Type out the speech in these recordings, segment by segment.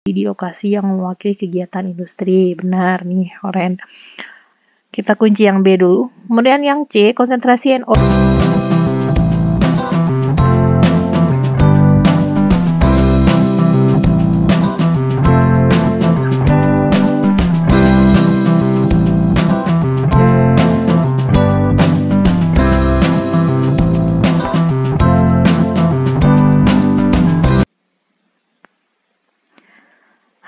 di lokasi yang mewakili kegiatan industri. Benar nih, Oren. Kita kunci yang B dulu. Kemudian yang C, konsentrasi NO.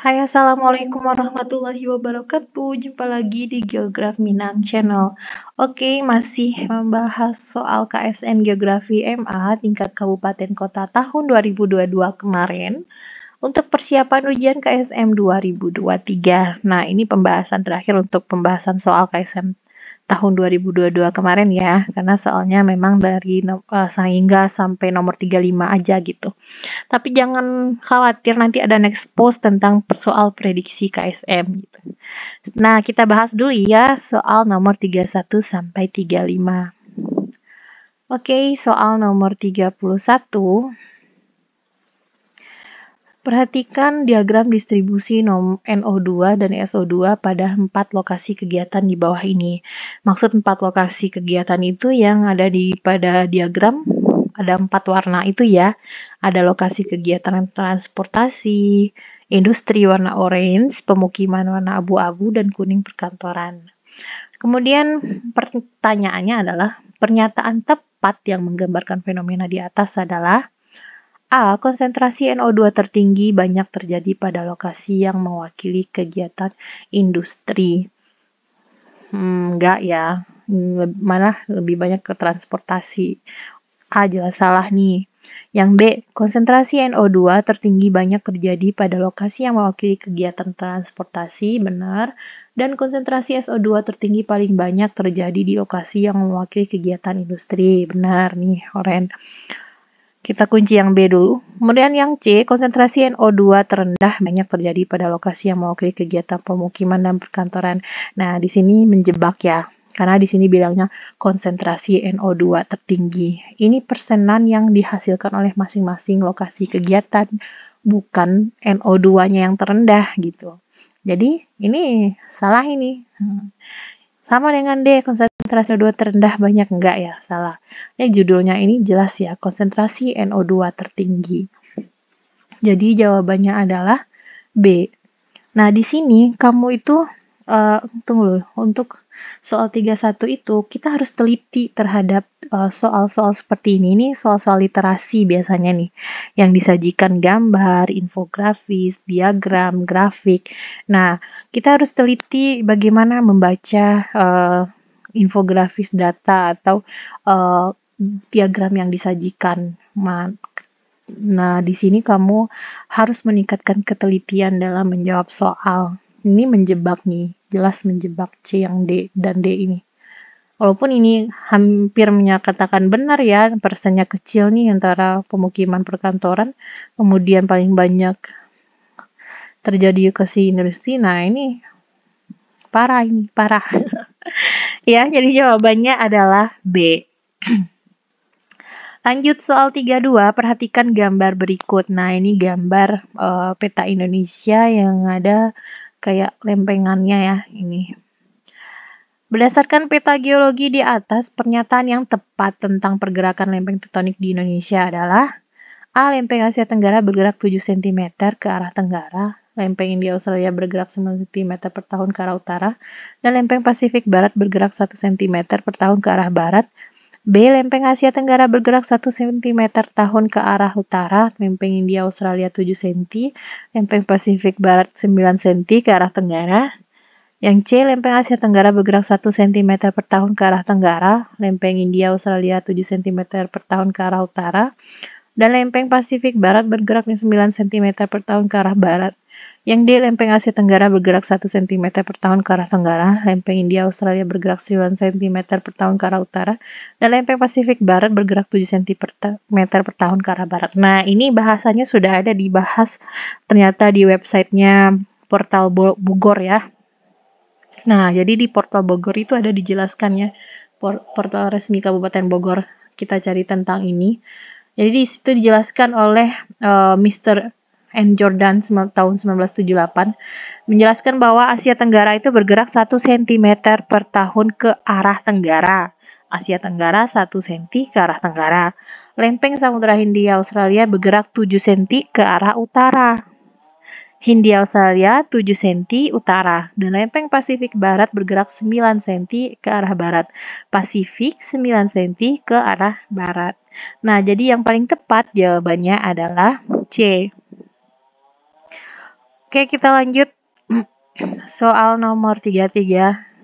Hai, assalamualaikum warahmatullahi wabarakatuh. Jumpa lagi di Geograf Minang Channel. Oke, masih membahas soal KSM Geografi MA tingkat Kabupaten Kota tahun 2022 kemarin untuk persiapan ujian KSM 2023. Nah, ini pembahasan terakhir untuk pembahasan soal KSM tahun 2022 kemarin ya, karena soalnya memang dari sehingga sampai nomor 35 aja gitu. Tapi jangan khawatir, nanti ada next post tentang soal prediksi KSM gitu. Nah, kita bahas dulu ya soal nomor 31 sampai 35. Oke, soal nomor 31. Perhatikan diagram distribusi NO2 dan SO2 pada 4 lokasi kegiatan di bawah ini. Maksud 4 lokasi kegiatan itu yang ada pada diagram ada 4 warna itu ya. Ada lokasi kegiatan transportasi, industri warna orange, pemukiman warna abu-abu, dan kuning perkantoran. Kemudian pertanyaannya adalah, pernyataan tepat yang menggambarkan fenomena di atas adalah A. Konsentrasi NO2 tertinggi banyak terjadi pada lokasi yang mewakili kegiatan industri. Enggak ya, malah lebih banyak ke transportasi. A, jelas salah nih. Yang B, konsentrasi NO2 tertinggi banyak terjadi pada lokasi yang mewakili kegiatan transportasi, benar. Dan konsentrasi SO2 tertinggi paling banyak terjadi di lokasi yang mewakili kegiatan industri, benar nih, Oren. Kita kunci yang B dulu. Kemudian yang C, konsentrasi NO2 terendah banyak terjadi pada lokasi yang mewakili kegiatan pemukiman dan perkantoran. Nah, di sini menjebak ya. Karena di sini bilangnya konsentrasi NO2 tertinggi. Ini persenan yang dihasilkan oleh masing-masing lokasi kegiatan, bukan NO2-nya yang terendah gitu. Jadi, ini salah ini. Sama dengan D, konsentrasi NO2 terendah banyak, enggak ya, salah. Judulnya ini jelas ya, konsentrasi NO2 tertinggi. Jadi jawabannya adalah B. Nah, di sini kamu itu, tunggu, untuk soal 31 itu kita harus teliti terhadap soal-soal seperti ini. Ini soal-soal literasi biasanya nih, yang disajikan gambar, infografis, diagram, grafik. Nah, kita harus teliti bagaimana membaca infografis data atau diagram yang disajikan. Nah, di sini kamu harus meningkatkan ketelitian dalam menjawab soal. Ini menjebak nih, jelas menjebak C yang D dan D ini. Walaupun ini hampir menyatakan benar ya, persennya kecil nih antara pemukiman perkantoran, kemudian paling banyak terjadi lokasi industri. Nah, ini parah ini, parah. Ya, jadi jawabannya adalah B. Lanjut soal 32, perhatikan gambar berikut. Nah, ini gambar peta Indonesia yang ada kayak lempengannya ya, ini. Berdasarkan peta geologi di atas, pernyataan yang tepat tentang pergerakan lempeng tektonik di Indonesia adalah A. Lempeng Asia Tenggara bergerak 7 cm ke arah tenggara, lempeng India Australia bergerak 9 cm per tahun ke arah utara, dan lempeng Pasifik Barat bergerak 1 cm per tahun ke arah barat. B. Lempeng Asia Tenggara bergerak 1 cm tahun ke arah utara, lempeng India Australia 7 cm, lempeng Pasifik Barat 9 cm ke arah tenggara. Yang C. Lempeng Asia Tenggara bergerak 1 cm per tahun ke arah tenggara, lempeng India Australia 7 cm per tahun ke arah utara, dan lempeng Pasifik Barat bergerak 9 cm per tahun ke arah barat. Yang D. Lempeng Asia Tenggara bergerak 1 cm per tahun ke arah tenggara, lempeng India Australia bergerak 9 cm per tahun ke arah utara, dan lempeng Pasifik Barat bergerak 7 cm per tahun ke arah barat. Nah, ini bahasanya sudah ada dibahas ternyata di websitenya Portal Bogor ya. Nah, jadi di Portal Bogor itu ada dijelaskan ya, portal resmi Kabupaten Bogor. Kita cari tentang ini. Jadi di situ dijelaskan oleh Mr. and Jordan tahun 1978 menjelaskan bahwa Asia Tenggara itu bergerak 1 cm per tahun ke arah tenggara. Asia Tenggara 1 cm ke arah tenggara. Lempeng Samudra Hindia Australia bergerak 7 cm ke arah utara. Hindia Australia 7 cm utara, dan lempeng Pasifik Barat bergerak 9 cm ke arah barat. Pasifik 9 cm ke arah barat. Nah, jadi yang paling tepat jawabannya adalah C. Oke, kita lanjut. Soal nomor 33.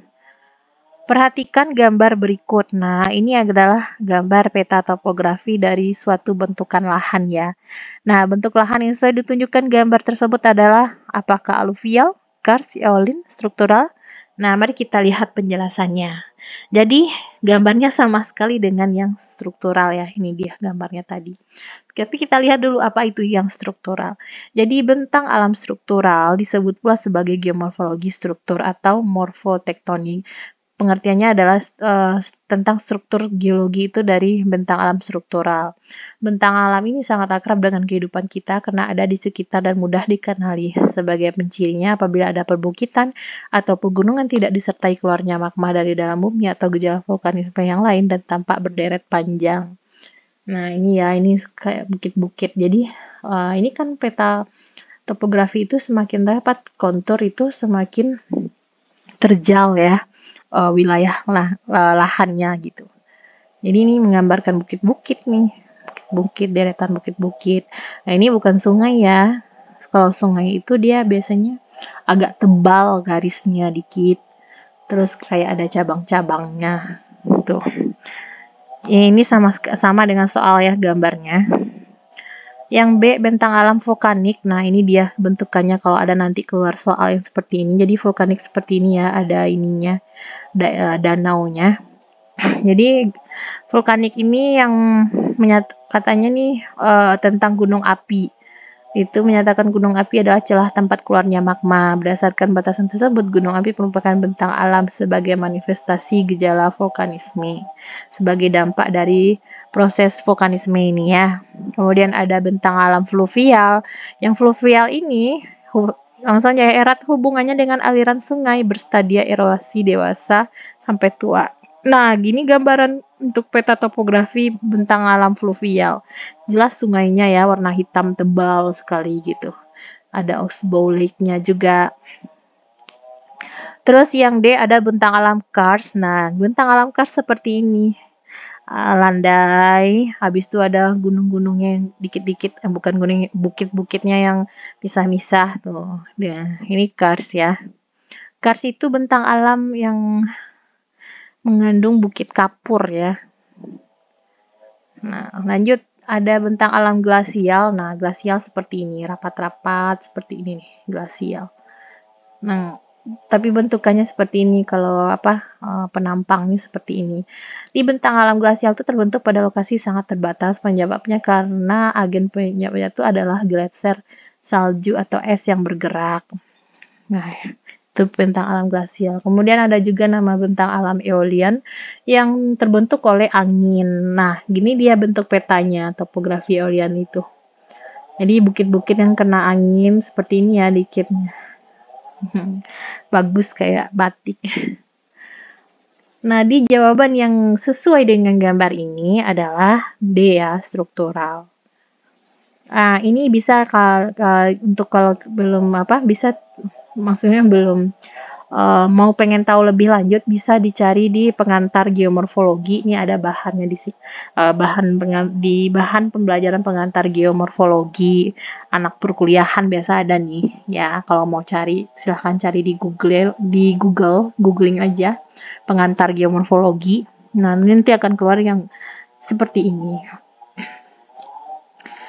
Perhatikan gambar berikut. Nah, ini adalah gambar peta topografi dari suatu bentukan lahan ya. Nah, bentuk lahan yang sesuai ditunjukkan gambar tersebut adalah apakah aluvial, karst, eolin, struktural? Nah, mari kita lihat penjelasannya. Jadi, gambarnya sama sekali dengan yang struktural ya. Ini dia gambarnya tadi. Tapi kita lihat dulu apa itu yang struktural. Jadi, bentang alam struktural disebut pula sebagai geomorfologi struktur atau morfotektonik. Pengertiannya adalah tentang struktur geologi itu dari bentang alam struktural. Bentang alam ini sangat akrab dengan kehidupan kita karena ada di sekitar dan mudah dikenali. Sebagai pencirinya apabila ada perbukitan atau pegunungan tidak disertai keluarnya magma dari dalam bumi atau gejala vulkanisme yang lain dan tampak berderet panjang. Nah, ini ya, ini kayak bukit-bukit. Jadi, ini kan peta topografi itu semakin dapat kontur itu semakin terjal ya. Wilayah lahannya gitu. Jadi ini menggambarkan bukit-bukit nih, bukit-bukit, deretan bukit-bukit. Nah, ini bukan sungai ya. Kalau sungai itu dia biasanya agak tebal garisnya dikit, terus kayak ada cabang-cabangnya gitu. Ya, ini sama dengan soal ya gambarnya. Yang B, bentang alam vulkanik. Nah, ini dia bentukannya kalau ada nanti keluar soal yang seperti ini. Jadi vulkanik seperti ini ya, ada ininya, danaunya. Jadi vulkanik ini yang katanya nih tentang gunung api. Itu menyatakan gunung api adalah celah tempat keluarnya magma. Berdasarkan batasan tersebut, gunung api merupakan bentang alam sebagai manifestasi gejala vulkanisme. Sebagai dampak dari proses vulkanisme ini ya. Kemudian ada bentang alam fluvial. Yang fluvial ini langsung aja erat hubungannya dengan aliran sungai berstadia erosi dewasa sampai tua. Nah, gini gambaran untuk peta topografi bentang alam fluvial. Jelas sungainya ya, warna hitam tebal sekali gitu. Ada Oxbow Lake-nya juga. Terus yang D ada bentang alam karst. Nah, bentang alam karst seperti ini. Landai, habis itu ada gunung-gunungnya yang dikit-dikit, bukan gunung, bukit-bukitnya yang misah-misah tuh. Nah, ini karst ya. Karst itu bentang alam yang mengandung bukit kapur ya. Nah, lanjut ada bentang alam glasial. Nah, glasial seperti ini, rapat-rapat seperti ini nih, glasial. Nah, tapi bentukannya seperti ini kalau penampangnya seperti ini. Di bentang alam glasial itu terbentuk pada lokasi sangat terbatas, penyebabnya karena agen penyebabnya itu adalah gletser, salju atau es yang bergerak. Nah, itu bentang alam glasial. Kemudian ada juga nama bentang alam eolian yang terbentuk oleh angin. Nah, gini dia bentuk petanya, topografi eolian itu. Jadi bukit-bukit yang kena angin seperti ini ya dikit. Bagus kayak batik. Nah, di jawaban yang sesuai dengan gambar ini adalah D ya, struktural. Nah, ini bisa untuk kalau belum bisa maksudnya belum mau pengen tahu lebih lanjut bisa dicari di pengantar geomorfologi. Ini ada bahannya di bahan pembelajaran pengantar geomorfologi anak perkuliahan biasa ada nih ya. Kalau mau cari silahkan cari di googling aja pengantar geomorfologi. Nah, nanti akan keluar yang seperti ini.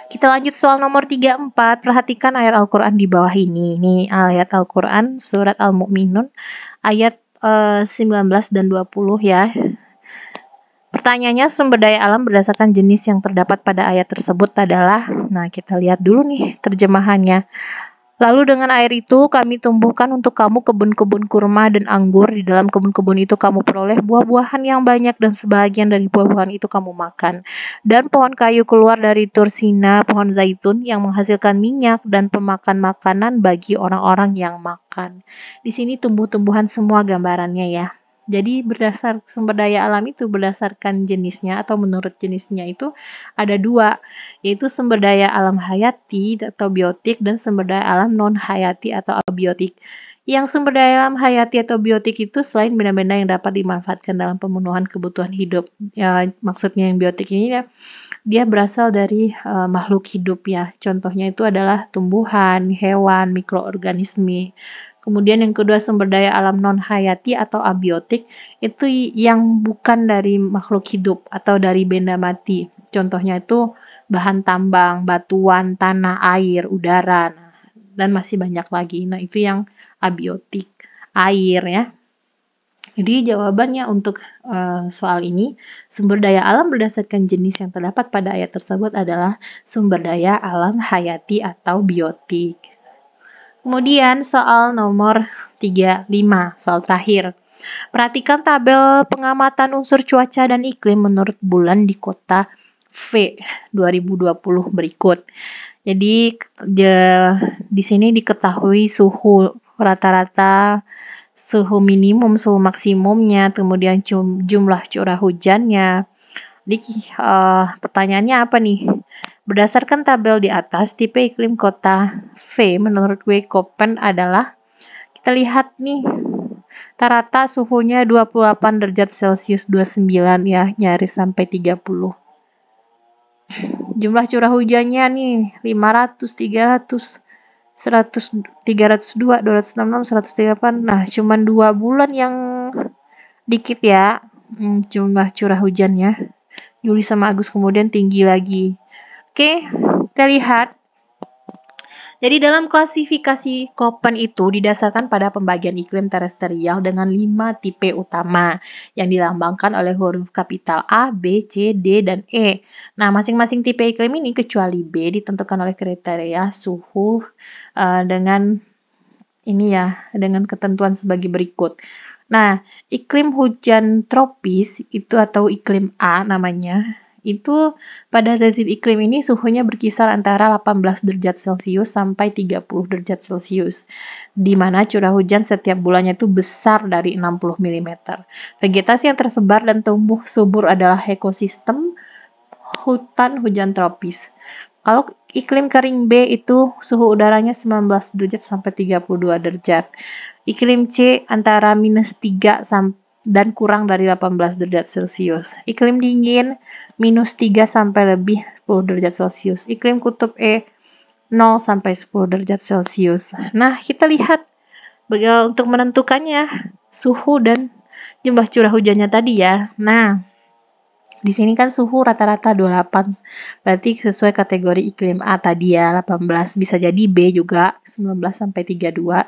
Kita lanjut soal nomor 34. Perhatikan ayat Al-Quran di bawah ini. Ini ayat Al-Quran surat Al-Mu'minun ayat 19 dan 20 ya. Pertanyaannya, sumber daya alam berdasarkan jenis yang terdapat pada ayat tersebut adalah, nah kita lihat dulu nih terjemahannya. Lalu dengan air itu kami tumbuhkan untuk kamu kebun-kebun kurma dan anggur. Di dalam kebun-kebun itu kamu peroleh buah-buahan yang banyak dan sebahagian dari buah-buahan itu kamu makan. Dan pohon kayu keluar dari Tursina, pohon zaitun yang menghasilkan minyak dan pemakan makanan bagi orang-orang yang makan. Di sini tumbuh-tumbuhan semua gambarannya ya. Jadi berdasar sumber daya alam itu berdasarkan jenisnya atau menurut jenisnya itu ada dua, yaitu sumber daya alam hayati atau biotik dan sumber daya alam non hayati atau abiotik. Yang sumber daya alam hayati atau biotik itu selain benda-benda yang dapat dimanfaatkan dalam pemenuhan kebutuhan hidup. Ya, maksudnya yang biotik ini ya, dia berasal dari makhluk hidup ya. Contohnya itu adalah tumbuhan, hewan, mikroorganisme. Kemudian yang kedua sumber daya alam non hayati atau abiotik itu yang bukan dari makhluk hidup atau dari benda mati. Contohnya itu bahan tambang, batuan, tanah, air, udara, dan masih banyak lagi. Nah, itu yang abiotik, air ya. Jadi jawabannya untuk soal ini, sumber daya alam berdasarkan jenis yang terdapat pada ayat tersebut adalah sumber daya alam hayati atau biotik. Kemudian soal nomor 35, soal terakhir. Perhatikan tabel pengamatan unsur cuaca dan iklim menurut bulan di kota V 2020 berikut. Jadi di sini diketahui suhu rata-rata, suhu minimum, suhu maksimumnya, kemudian jumlah curah hujannya. Jadi pertanyaannya apa nih? Berdasarkan tabel di atas, tipe iklim kota V menurut Koppen adalah, kita lihat nih, rata-rata suhunya 28 derajat Celcius 29 ya, nyaris sampai 30. Jumlah curah hujannya nih 500, 300, 100, 302, 266, 138. Nah, cuman 2 bulan yang dikit ya jumlah curah hujannya. Juli sama Agustus, kemudian tinggi lagi. Oke, kita lihat. Jadi dalam klasifikasi Koppen itu didasarkan pada pembagian iklim terestrial dengan 5 tipe utama yang dilambangkan oleh huruf kapital A, B, C, D, dan E. Nah, masing-masing tipe iklim ini kecuali B ditentukan oleh kriteria suhu dengan ini ya, dengan ketentuan sebagai berikut. Nah, iklim hujan tropis itu atau iklim A namanya, itu pada rezim iklim ini suhunya berkisar antara 18 derajat Celcius sampai 30 derajat Celcius, di mana curah hujan setiap bulannya itu besar dari 60 mm. Vegetasi yang tersebar dan tumbuh subur adalah ekosistem hutan hujan tropis. Kalau iklim kering B itu suhu udaranya 19 derajat sampai 32 derajat. Iklim C antara -3 dan kurang dari 18 derajat Celcius. Iklim dingin -3 sampai lebih 10 derajat Celcius. Iklim kutub E 0 sampai 10 derajat Celcius. Nah, kita lihat untuk menentukannya suhu dan jumlah curah hujannya tadi ya. Nah, di sini kan suhu rata-rata 28, berarti sesuai kategori iklim A tadi ya, 18. Bisa jadi B juga, 19 sampai 32.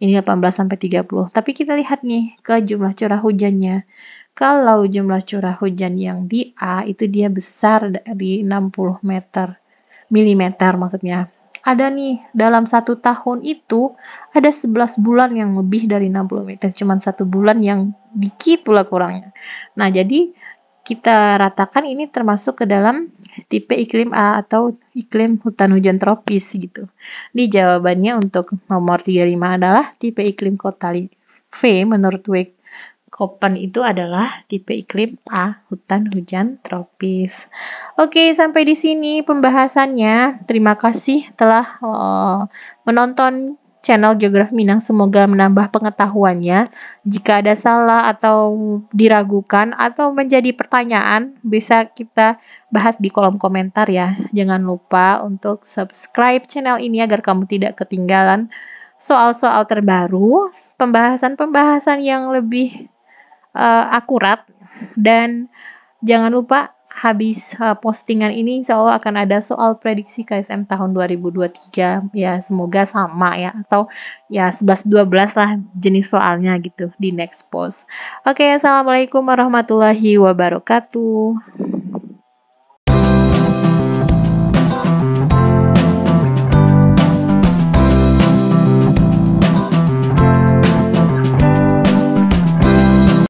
Ini 18 sampai 30. Tapi kita lihat nih ke jumlah curah hujannya. Kalau jumlah curah hujan yang di A itu dia besar dari 60 milimeter maksudnya. Ada nih dalam 1 tahun itu ada 11 bulan yang lebih dari 60 meter, cuman 1 bulan yang dikit pula kurangnya. Nah, jadi kita ratakan ini termasuk ke dalam tipe iklim A atau iklim hutan hujan tropis gitu. Di jawabannya untuk nomor 35 adalah tipe iklim kota V menurut Koppen itu adalah tipe iklim A, hutan hujan tropis. Oke, sampai di sini pembahasannya. Terima kasih telah menonton channel Geografi Minang. Semoga menambah pengetahuannya. Jika ada salah atau diragukan atau menjadi pertanyaan, bisa kita bahas di kolom komentar ya. Jangan lupa untuk subscribe channel ini agar kamu tidak ketinggalan soal-soal terbaru, pembahasan-pembahasan yang lebih akurat, dan jangan lupa habis postingan ini insya Allah akan ada soal prediksi KSM tahun 2023 ya, semoga sama ya, atau ya 11-12 lah jenis soalnya gitu di next post. Oke, assalamualaikum warahmatullahi wabarakatuh.